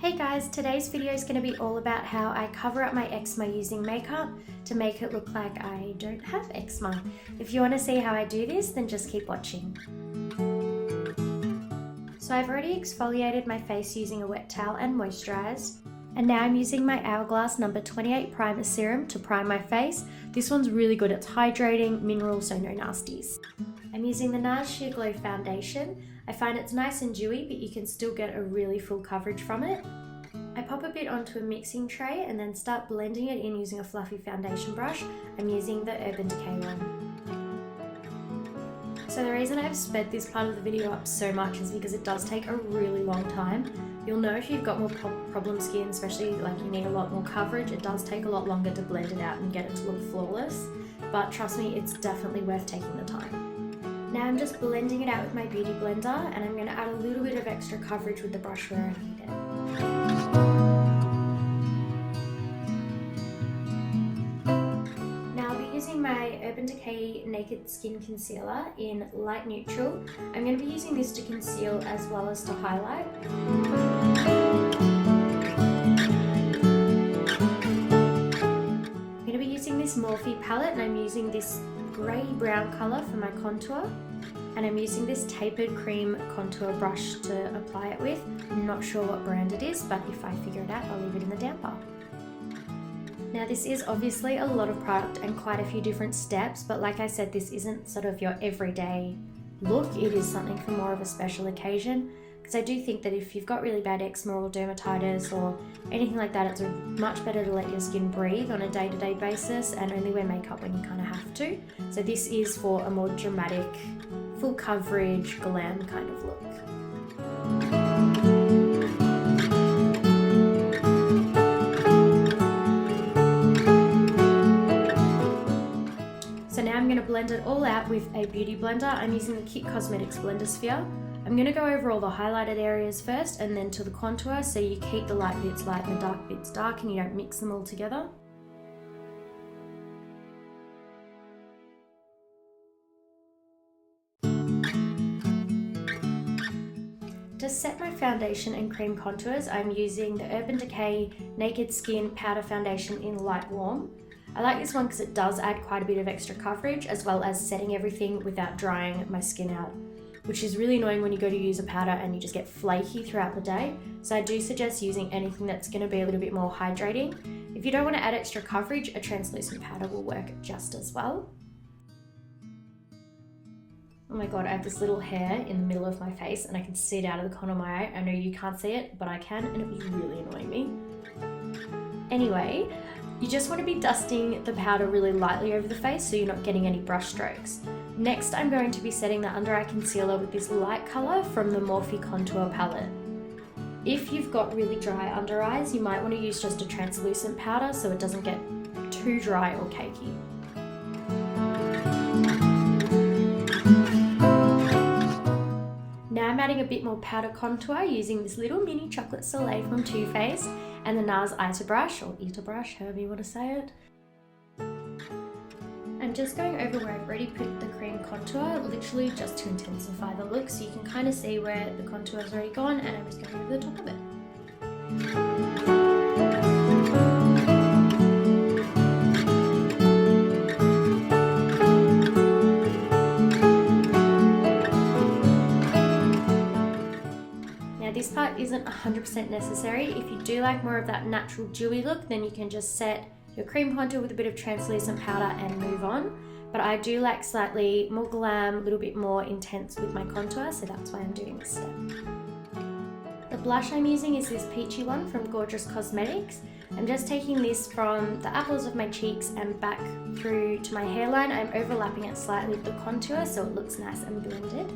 Hey guys, today's video is going to be all about how I cover up my eczema using makeup to make it look like I don't have eczema. If you want to see how I do this, then just keep watching. So I've already exfoliated my face using a wet towel and moisturize. And now I'm using my Hourglass number 28 primer serum to prime my face. This one's really good, it's hydrating, mineral, so no nasties. I'm using the NARS Sheer Glow foundation. I find it's nice and dewy, but you can still get a really full coverage from it. I pop a bit onto a mixing tray and then start blending it in using a fluffy foundation brush. I'm using the Urban Decay one. So the reason I've sped this part of the video up so much is because it does take a really long time. You'll know if you've got more problem skin, especially like you need a lot more coverage, it does take a lot longer to blend it out and get it to look flawless. But trust me, it's definitely worth taking the time. Now I'm just blending it out with my beauty blender, and I'm going to add a little bit of extra coverage with the brush where I need it. Now I'll be using my Urban Decay Naked Skin Concealer in light neutral. I'm going to be using this to conceal as well as to highlight. I'm going to be using this Morphe palette, and I'm using this grey-brown colour for my contour, and I'm using this tapered cream contour brush to apply it with. I'm not sure what brand it is, but if I figure it out, I'll leave it in the damper. Now this is obviously a lot of product and quite a few different steps, but like I said, this isn't sort of your everyday look. It is something for more of a special occasion, because I do think that if you've got really bad eczema or dermatitis or anything like that, it's much better to let your skin breathe on a day-to-day basis and only wear makeup when you kind of have to. So this is for a more dramatic, full coverage, glam kind of look. So now I'm going to blend it all out with a beauty blender. I'm using the Kit Cosmetics Blender Sphere. I'm going to go over all the highlighted areas first and then to the contour, so you keep the light bits light and the dark bits dark and you don't mix them all together. To set my foundation and cream contours, I'm using the Urban Decay Naked Skin Powder Foundation in Light Warm. I like this one because it does add quite a bit of extra coverage, as well as setting everything without drying my skin out, which is really annoying when you go to use a powder and you just get flaky throughout the day. So I do suggest using anything that's going to be a little bit more hydrating. If you don't want to add extra coverage, a translucent powder will work just as well. Oh my god, I have this little hair in the middle of my face and I can see it out of the corner of my eye. I know you can't see it, but I can, and it was really annoying me. Anyway, you just want to be dusting the powder really lightly over the face so you're not getting any brush strokes. Next, I'm going to be setting the under eye concealer with this light colour from the Morphe Contour palette. If you've got really dry under eyes, you might want to use just a translucent powder so it doesn't get too dry or cakey. Now I'm adding a bit more powder contour using this little mini chocolate soleil from Too Faced and the NARS Ita brush, or Ita brush, however you want to say it. I'm just going over where I've already put the cream contour, literally just to intensify the look, so you can kind of see where the contour has already gone, and I'm just going over the top of it. This part isn't 100% necessary. If you do like more of that natural dewy look, then you can just set your cream contour with a bit of translucent powder and move on. But I do like slightly more glam, a little bit more intense with my contour, so that's why I'm doing this step. The blush I'm using is this peachy one from Gorgeous Cosmetics. I'm just taking this from the apples of my cheeks and back through to my hairline. I'm overlapping it slightly with the contour so it looks nice and blended.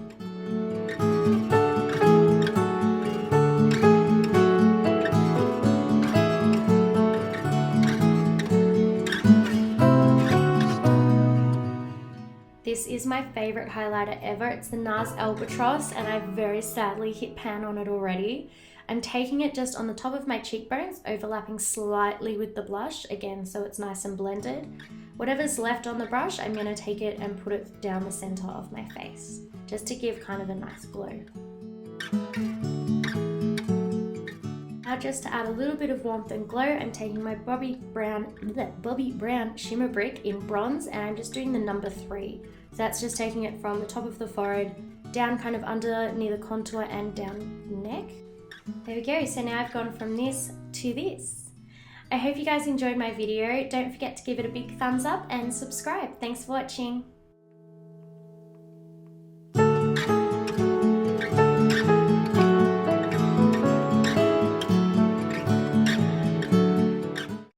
This is my favourite highlighter ever. It's the NARS Albatross, and I've very sadly hit pan on it already. I'm taking it just on the top of my cheekbones, overlapping slightly with the blush, again so it's nice and blended. Whatever's left on the brush, I'm going to take it and put it down the centre of my face, just to give kind of a nice glow. Now just to add a little bit of warmth and glow, I'm taking my Bobbi Brown Shimmer Brick in bronze, and I'm just doing the number 3. So that's just taking it from the top of the forehead, down kind of under near the contour and down neck. There we go, so now I've gone from this to this. I hope you guys enjoyed my video. Don't forget to give it a big thumbs up and subscribe. Thanks for watching.